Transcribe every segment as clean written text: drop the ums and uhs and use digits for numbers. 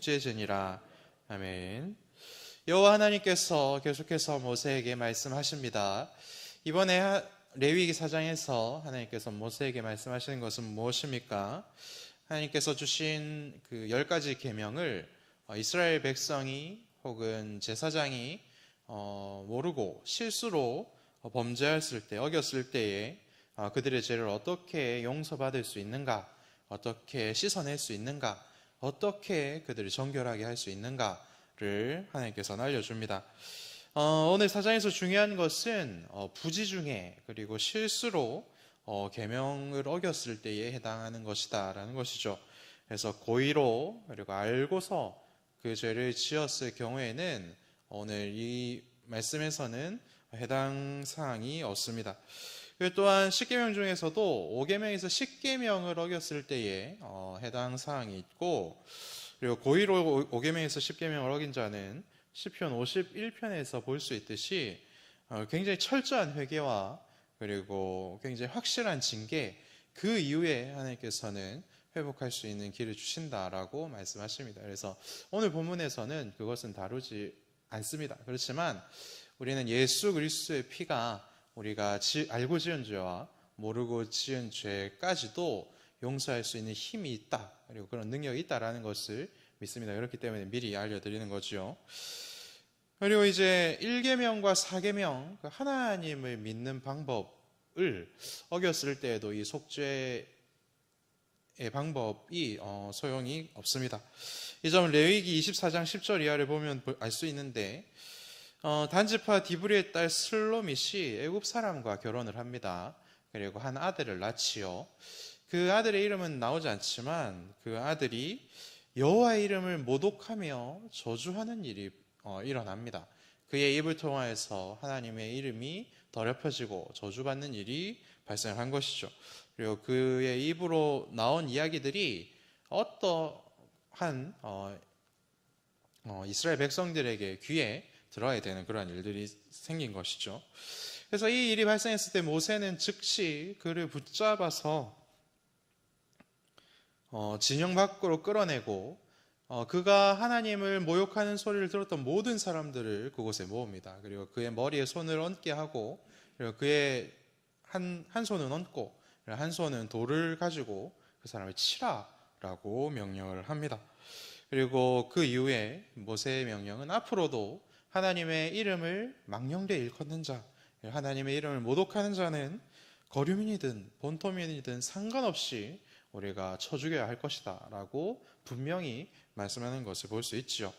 속죄제니라. 아멘. 여호와 하나님께서 계속해서 모세에게 말씀하십니다. 이번에 레위기 4장에서 하나님께서 모세에게 말씀하시는 것은 무엇입니까? 하나님께서 주신 그 10가지 계명을 이스라엘 백성이 혹은 제사장이 모르고 실수로 범죄했을 때, 어겼을 때에 그들의 죄를 어떻게 용서받을 수 있는가, 어떻게 씻어낼 수 있는가, 어떻게 그들을 정결하게 할 수 있는가를 하나님께서는 알려줍니다. 오늘 사장에서 중요한 것은 부지중에 그리고 실수로 계명을 어겼을 때에 해당하는 것이다 라는 것이죠. 그래서 고의로 그리고 알고서 그 죄를 지었을 경우에는 오늘 이 말씀에서는 해당 사항이 없습니다. 또한 10계명 중에서도 5계명에서 10계명을 어겼을 때에 해당 사항이 있고, 그리고 고의로 5계명에서 10계명을 어긴 자는 시편 51편에서 볼 수 있듯이 굉장히 철저한 회개와 그리고 굉장히 확실한 징계, 그 이후에 하나님께서는 회복할 수 있는 길을 주신다라고 말씀하십니다. 그래서 오늘 본문에서는 그것은 다루지 않습니다. 그렇지만 우리는 예수 그리스도의 피가 우리가 알고 지은 죄와 모르고 지은 죄까지도 용서할 수 있는 힘이 있다, 그리고 그런 능력이 있다라는 것을 믿습니다. 그렇기 때문에 미리 알려드리는 거죠. 그리고 이제 1계명과 4계명, 하나님을 믿는 방법을 어겼을 때에도 이 속죄의 방법이 소용이 없습니다. 이 점은 레위기 24장 10절 이하를 보면 알 수 있는데, 단지파 디브리의 딸 슬로밋이 애굽 사람과 결혼을 합니다. 그리고 한 아들을 낳지요. 그 아들의 이름은 나오지 않지만 그 아들이 여호와의 이름을 모독하며 저주하는 일이 일어납니다. 그의 입을 통하여서 하나님의 이름이 더럽혀지고 저주받는 일이 발생한 것이죠. 그리고 그의 입으로 나온 이야기들이 어떠한 이스라엘 백성들에게 귀에 들어야 되는 그런 일들이 생긴 것이죠. 그래서 이 일이 발생했을 때 모세는 즉시 그를 붙잡아서 진영 밖으로 끌어내고 그가 하나님을 모욕하는 소리를 들었던 모든 사람들을 그곳에 모읍니다. 그리고 그의 머리에 손을 얹게 하고, 그리고 그의 한 손은 얹고 한 손은 돌을 가지고 그 사람을 치라라고 명령을 합니다. 그리고 그 이후에 모세의 명령은 앞으로도 하나님의 이름을 망령되이 일컫는 자, 하나님의 이름을 모독하는 자는 거류민이든 본토민이든 상관없이 우리가 쳐 죽여야 할 것이다 라고 분명히 말씀하는 것을 볼 수 있죠.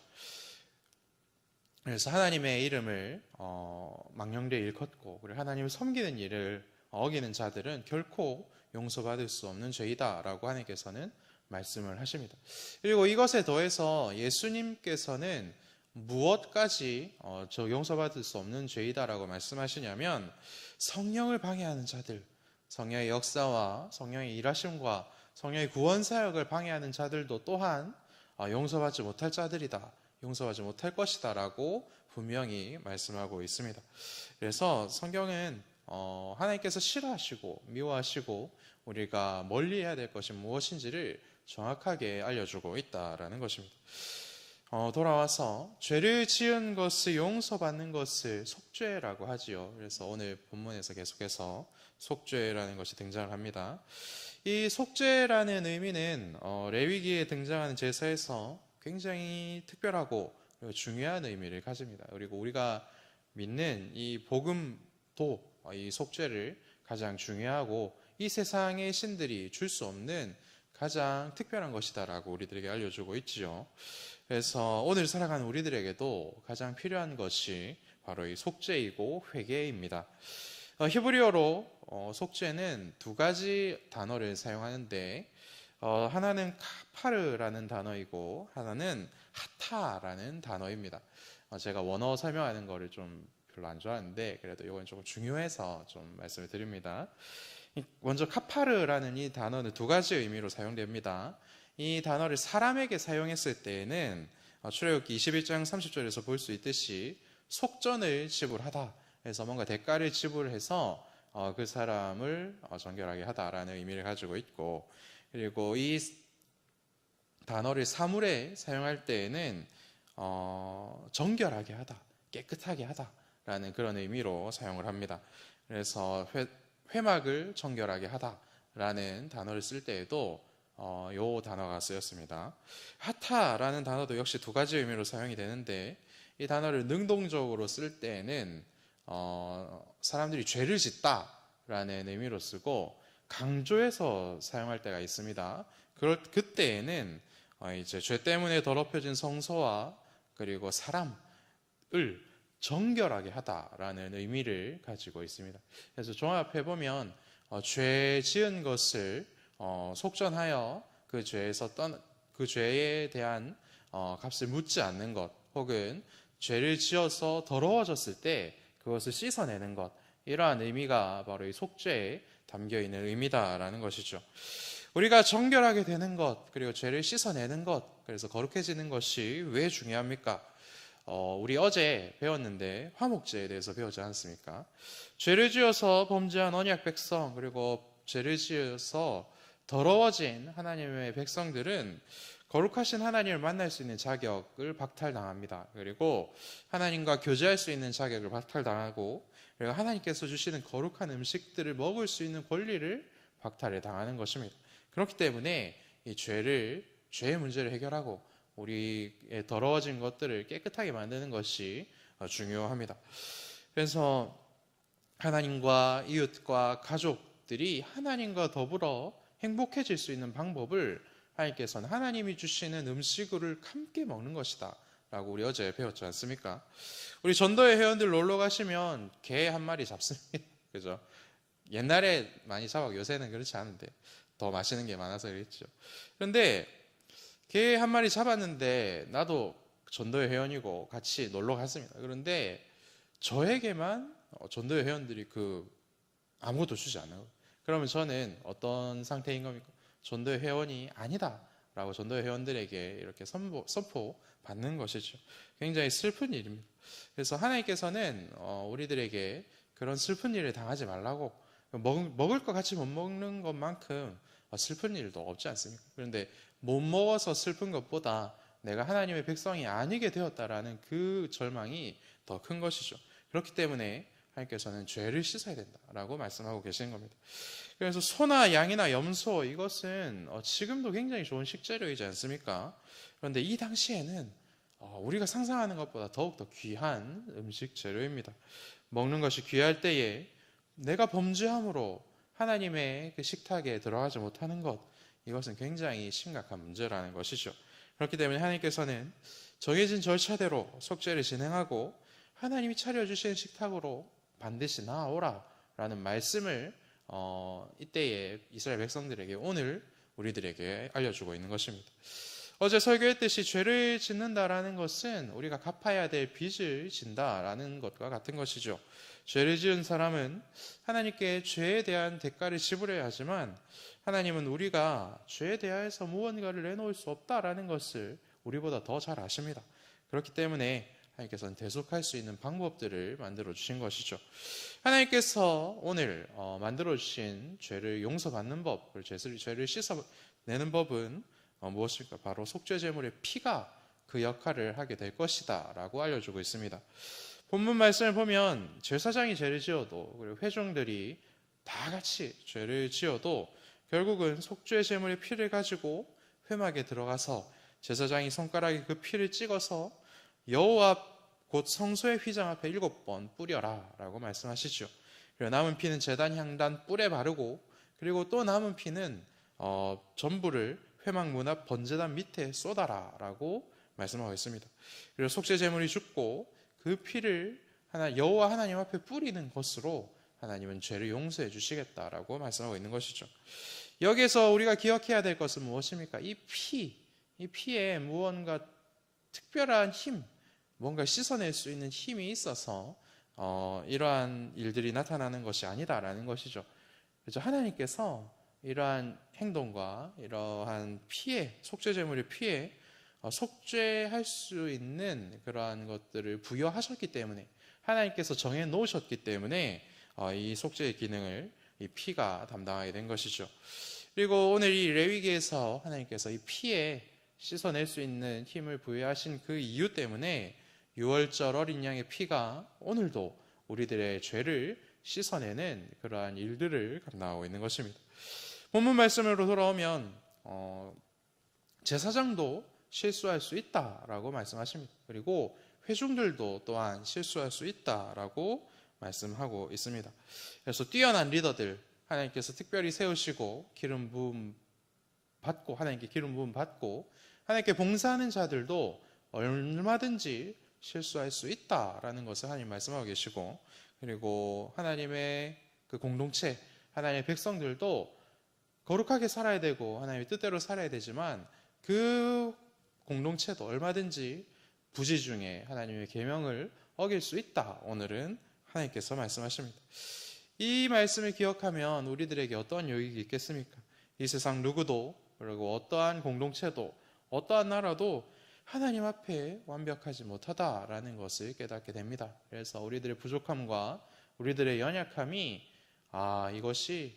그래서 하나님의 이름을 망령되이 일컫고 그리고 하나님을 섬기는 일을 어기는 자들은 결코 용서받을 수 없는 죄이다 라고 하나님께서는 말씀을 하십니다. 그리고 이것에 더해서 예수님께서는 무엇까지 용서받을 수 없는 죄이다라고 말씀하시냐면, 성령을 방해하는 자들, 성령의 역사와 성령의 일하심과 성령의 구원 사역을 방해하는 자들도 또한 용서받지 못할 자들이다, 용서받지 못할 것이다 라고 분명히 말씀하고 있습니다. 그래서 성경은 하나님께서 싫어하시고 미워하시고 우리가 멀리해야 될 것이 무엇인지를 정확하게 알려주고 있다라는 것입니다. 돌아와서 죄를 지은 것을 용서받는 것을 속죄라고 하지요. 그래서 오늘 본문에서 계속해서 속죄라는 것이 등장을 합니다. 이 속죄라는 의미는 레위기에 등장하는 제사에서 굉장히 특별하고 중요한 의미를 가집니다. 그리고 우리가 믿는 이 복음도 이 속죄를 가장 중요하고 이 세상의 신들이 줄 수 없는 가장 특별한 것이다라고 우리들에게 알려주고 있지요. 그래서 오늘 살아가는 우리들에게도 가장 필요한 것이 바로 이 속죄이고 회개입니다. 히브리어로 속죄는 두 가지 단어를 사용하는데, 하나는 카파르라는 단어이고 하나는 하타라는 단어입니다. 제가 원어 설명하는 거를 좀 별로 안 좋아하는데 그래도 이건 조금 중요해서 좀 말씀을 드립니다. 먼저 카파르라는 이 단어는 두 가지 의미로 사용됩니다. 이 단어를 사람에게 사용했을 때에는 출애굽기 21장 30절에서 볼 수 있듯이 속전을 지불하다, 그래서 뭔가 대가를 지불해서 그 사람을 정결하게 하다라는 의미를 가지고 있고, 그리고 이 단어를 사물에 사용할 때에는 정결하게 하다, 깨끗하게 하다라는 그런 의미로 사용을 합니다. 그래서 회막을 정결하게 하다라는 단어를 쓸 때에도 요 단어가 쓰였습니다. 하타라는 단어도 역시 두 가지 의미로 사용이 되는데, 이 단어를 능동적으로 쓸 때에는 사람들이 죄를 짓다라는 의미로 쓰고, 강조해서 사용할 때가 있습니다. 그때에는 이제 죄 때문에 더럽혀진 성소와 그리고 사람을 정결하게 하다라는 의미를 가지고 있습니다. 그래서 종합해 보면 죄 지은 것을 속전하여 그 죄에 대한 값을 묻지 않는 것, 혹은 죄를 지어서 더러워졌을 때 그것을 씻어내는 것, 이러한 의미가 바로 이 속죄에 담겨 있는 의미다라는 것이죠. 우리가 정결하게 되는 것, 그리고 죄를 씻어내는 것, 그래서 거룩해지는 것이 왜 중요합니까? 우리 어제 배웠는데 화목제에 대해서 배우지 않았습니까? 죄를 지어서 범죄한 언약 백성, 그리고 죄를 지어서 더러워진 하나님의 백성들은 거룩하신 하나님을 만날 수 있는 자격을 박탈당합니다. 그리고 하나님과 교제할 수 있는 자격을 박탈당하고, 그리고 하나님께서 주시는 거룩한 음식들을 먹을 수 있는 권리를 박탈을 당하는 것입니다. 그렇기 때문에 이 죄의 문제를 해결하고 우리의 더러워진 것들을 깨끗하게 만드는 것이 중요합니다. 그래서 하나님과 이웃과 가족들이 하나님과 더불어 행복해질 수 있는 방법을 하나님께서는 하나님이 주시는 음식을 함께 먹는 것이다 라고 우리 어제 배웠지 않습니까? 우리 전도회 회원들 놀러 가시면 개 한 마리 잡습니다. 그죠? 옛날에 많이 잡았고 요새는 그렇지 않은데 더 맛있는 게 많아서 그랬죠. 그런데 개 한 마리 잡았는데 나도 전도회 회원이고 같이 놀러 갔습니다. 그런데 저에게만 전도회 회원들이 아무것도 주지 않아요. 그러면 저는 어떤 상태인 겁니까? 전도회 회원이 아니다 라고 전도회 회원들에게 이렇게 선포 받는 것이죠. 굉장히 슬픈 일입니다. 그래서 하나님께서는 우리들에게 그런 슬픈 일을 당하지 말라고, 먹을 것 같이 못 먹는 것만큼 슬픈 일도 없지 않습니까? 그런데 못 먹어서 슬픈 것보다 내가 하나님의 백성이 아니게 되었다라는 그 절망이 더 큰 것이죠. 그렇기 때문에 하나님께서는 죄를 씻어야 된다라고 말씀하고 계시는 겁니다. 그래서 소나 양이나 염소, 이것은 지금도 굉장히 좋은 식재료이지 않습니까? 그런데 이 당시에는 우리가 상상하는 것보다 더욱더 귀한 음식 재료입니다. 먹는 것이 귀할 때에 내가 범죄함으로 하나님의 그 식탁에 들어가지 못하는 것, 이것은 굉장히 심각한 문제라는 것이죠. 그렇기 때문에 하나님께서는 정해진 절차대로 속죄를 진행하고 하나님이 차려주신 식탁으로 반드시 나아오라 라는 말씀을 이때의 이스라엘 백성들에게, 오늘 우리들에게 알려주고 있는 것입니다. 어제 설교했듯이 죄를 짓는다라는 것은 우리가 갚아야 될 빚을 진다라는 것과 같은 것이죠. 죄를 지은 사람은 하나님께 죄에 대한 대가를 지불해야 하지만, 하나님은 우리가 죄에 대하여서 무언가를 내놓을 수 없다라는 것을 우리보다 더 잘 아십니다. 그렇기 때문에 하나님께서는 대속할 수 있는 방법들을 만들어 주신 것이죠. 하나님께서 오늘 만들어 주신 죄를 용서받는 법, 죄를 씻어내는 법은 무엇일까? 바로 속죄제물의 피가 그 역할을 하게 될 것이다 라고 알려주고 있습니다. 본문 말씀을 보면 제사장이 죄를 지어도, 그리고 회중들이 다 같이 죄를 지어도 결국은 속죄제물의 피를 가지고 회막에 들어가서 제사장이 손가락에 그 피를 찍어서 여호와 곧 성소의 휘장 앞에 7번 뿌려라 라고 말씀하시죠. 그리고 남은 피는 제단 향단 뿔에 바르고, 그리고 또 남은 피는 전부를 회막 문 앞 번제단 밑에 쏟아라 라고 말씀하고 있습니다. 그리고 속죄제물이 죽고 그 피를 여호와 하나님 앞에 뿌리는 것으로 하나님은 죄를 용서해 주시겠다라고 말씀하고 있는 것이죠. 여기서 우리가 기억해야 될 것은 무엇입니까? 이 피에 무언가 특별한 힘, 뭔가 씻어낼 수 있는 힘이 있어서 이러한 일들이 나타나는 것이 아니다라는 것이죠. 그래서 하나님께서 이러한 행동과 이러한 피해, 속죄제물의 피해, 속죄할 수 있는 그러한 것들을 부여하셨기 때문에, 하나님께서 정해 놓으셨기 때문에 이 속죄의 기능을 이 피가 담당하게 된 것이죠. 그리고 오늘 이 레위기에서 하나님께서 이 피에 씻어낼 수 있는 힘을 부여하신 그 이유 때문에 유월절 어린 양의 피가 오늘도 우리들의 죄를 씻어내는 그러한 일들을 감당하고 있는 것입니다. 본문 말씀으로 돌아오면 제사장도 실수할 수 있다라고 말씀하십니다. 그리고 회중들도 또한 실수할 수 있다라고 말씀하고 있습니다. 그래서 뛰어난 리더들 하나님께서 특별히 세우시고 기름 부음 받고 하나님께 기름 부음 받고 하나님께 봉사하는 자들도 얼마든지 실수할 수 있다라는 것을 하나님 말씀하고 계시고, 그리고 하나님의 그 공동체 하나님의 백성들도 거룩하게 살아야 되고 하나님의 뜻대로 살아야 되지만 그 공동체도 얼마든지 부지 중에 하나님의 계명을 어길 수 있다. 오늘은 하나님께서 말씀하십니다. 이 말씀을 기억하면 우리들에게 어떠한 유익이 있겠습니까? 이 세상 누구도, 그리고 어떠한 공동체도, 어떠한 나라도 하나님 앞에 완벽하지 못하다라는 것을 깨닫게 됩니다. 그래서 우리들의 부족함과 우리들의 연약함이 이것이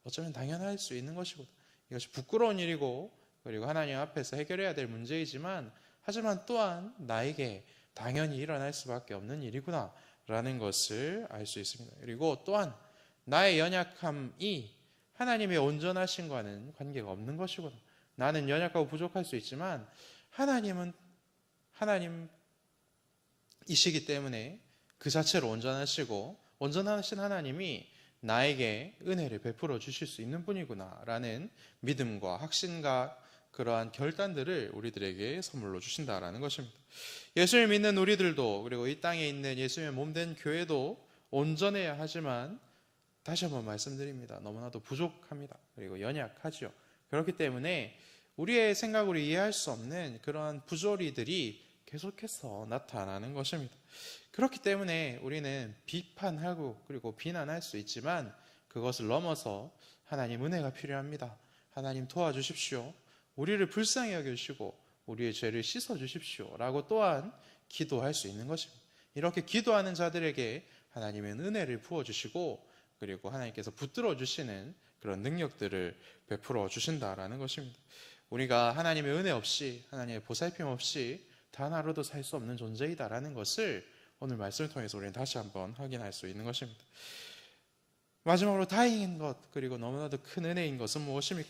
어쩌면 당연할 수 있는 것이고, 이것이 부끄러운 일이고, 그리고 하나님 앞에서 해결해야 될 문제이지만 하지만 또한 나에게 당연히 일어날 수밖에 없는 일이구나 라는 것을 알 수 있습니다. 그리고 또한 나의 연약함이 하나님의 온전하심과는 관계가 없는 것이구나. 나는 연약하고 부족할 수 있지만 하나님은 하나님이시기 때문에 그 자체로 온전하시고 온전하신 하나님이 나에게 은혜를 베풀어 주실 수 있는 분이구나 라는 믿음과 확신과 그러한 결단들을 우리들에게 선물로 주신다라는 것입니다. 예수를 믿는 우리들도, 그리고 이 땅에 있는 예수님의 몸된 교회도 온전해야 하지만 다시 한번 말씀드립니다. 너무나도 부족합니다. 그리고 연약하죠. 그렇기 때문에 우리의 생각으로 이해할 수 없는 그러한 부조리들이 계속해서 나타나는 것입니다. 그렇기 때문에 우리는 비판하고 그리고 비난할 수 있지만 그것을 넘어서 하나님 은혜가 필요합니다. 하나님 도와주십시오. 우리를 불쌍히 여겨주시고 우리의 죄를 씻어주십시오 라고 또한 기도할 수 있는 것입니다. 이렇게 기도하는 자들에게 하나님은 은혜를 부어주시고 그리고 하나님께서 붙들어 주시는 그런 능력들을 베풀어 주신다라는 것입니다. 우리가 하나님의 은혜 없이, 하나님의 보살핌 없이 단 하루도 살 수 없는 존재이다라는 것을 오늘 말씀을 통해서 우리는 다시 한번 확인할 수 있는 것입니다. 마지막으로 다행인 것, 그리고 너무나도 큰 은혜인 것은 무엇입니까?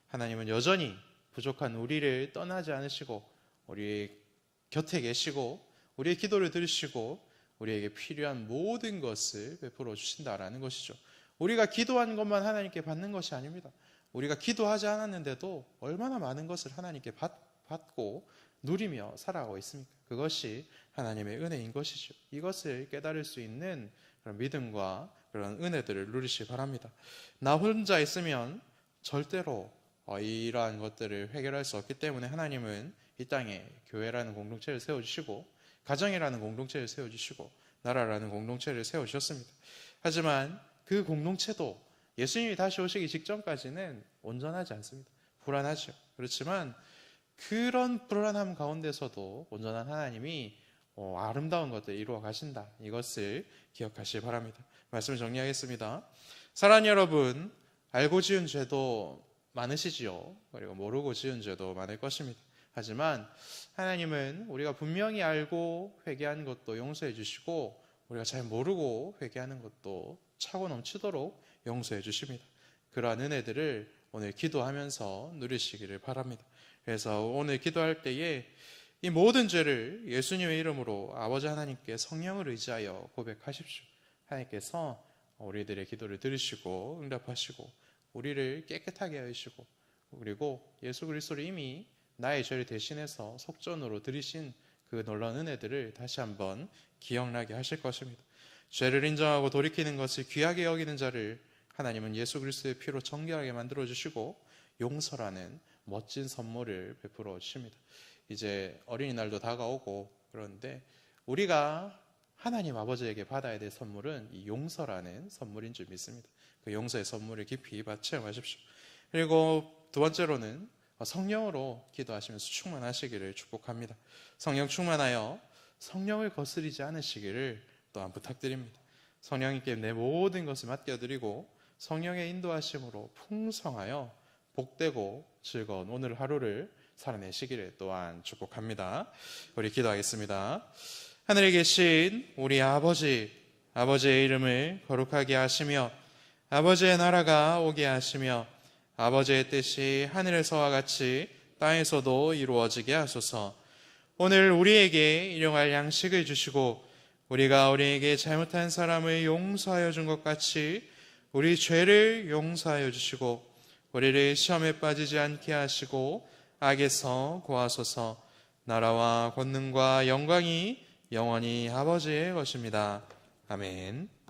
하나님은 여전히 부족한 우리를 떠나지 않으시고 우리 곁에 계시고 우리의 기도를 들으시고 우리에게 필요한 모든 것을 베풀어 주신다라는 것이죠. 우리가 기도한 것만 하나님께 받는 것이 아닙니다. 우리가 기도하지 않았는데도 얼마나 많은 것을 하나님께 받고 누리며 살아가고 있습니까? 그것이 하나님의 은혜인 것이죠. 이것을 깨달을 수 있는 그런 믿음과 그런 은혜들을 누리시기 바랍니다. 나 혼자 있으면 절대로 이러한 것들을 해결할 수 없기 때문에 하나님은 이 땅에 교회라는 공동체를 세워주시고 가정이라는 공동체를 세워주시고 나라라는 공동체를 세워주셨습니다. 하지만 그 공동체도 예수님이 다시 오시기 직전까지는 온전하지 않습니다. 불안하죠. 그렇지만 그런 불안함 가운데서도 온전한 하나님이 아름다운 것들을 이루어 가신다. 이것을 기억하시기 바랍니다. 말씀을 정리하겠습니다. 사랑하는 여러분, 알고 지은 죄도 많으시지요. 그리고 모르고 지은 죄도 많을 것입니다. 하지만 하나님은 우리가 분명히 알고 회개한 것도 용서해 주시고 우리가 잘 모르고 회개하는 것도 차고 넘치도록 용서해 주십니다. 그러한 은혜들을 오늘 기도하면서 누리시기를 바랍니다. 그래서 오늘 기도할 때에 이 모든 죄를 예수님의 이름으로 아버지 하나님께 성령을 의지하여 고백하십시오. 하나님께서 우리들의 기도를 들으시고 응답하시고 우리를 깨끗하게 하시고 그리고 예수 그리스도로 이미 나의 죄를 대신해서 속전으로 들이신 그 놀라운 은혜들을 다시 한번 기억나게 하실 것입니다. 죄를 인정하고 돌이키는 것을 귀하게 여기는 자를 하나님은 예수 그리스도의 피로 정결하게 만들어주시고 용서라는 멋진 선물을 베풀어 주십니다. 이제 어린이날도 다가오고 그런데 우리가 하나님 아버지에게 받아야 될 선물은 이 용서라는 선물인 줄 믿습니다. 그 용서의 선물을 깊이 체험하십시오. 그리고 두 번째로는 성령으로 기도하시면서 충만하시기를 축복합니다. 성령 충만하여 성령을 거스리지 않으시기를 또한 부탁드립니다. 성령님께 내 모든 것을 맡겨드리고 성령의 인도하심으로 풍성하여 복되고 즐거운 오늘 하루를 살아내시기를 또한 축복합니다. 우리 기도하겠습니다. 하늘에 계신 우리 아버지의 이름을 거룩하게 하시며 아버지의 나라가 오게 하시며 아버지의 뜻이 하늘에서와 같이 땅에서도 이루어지게 하소서. 오늘 우리에게 일용할 양식을 주시고 우리가 우리에게 잘못한 사람을 용서하여 준 것 같이 우리 죄를 용서하여 주시고 우리를 시험에 빠지지 않게 하시고 악에서 구하소서. 나라와 권능과 영광이 영원히 아버지의 것입니다. 아멘.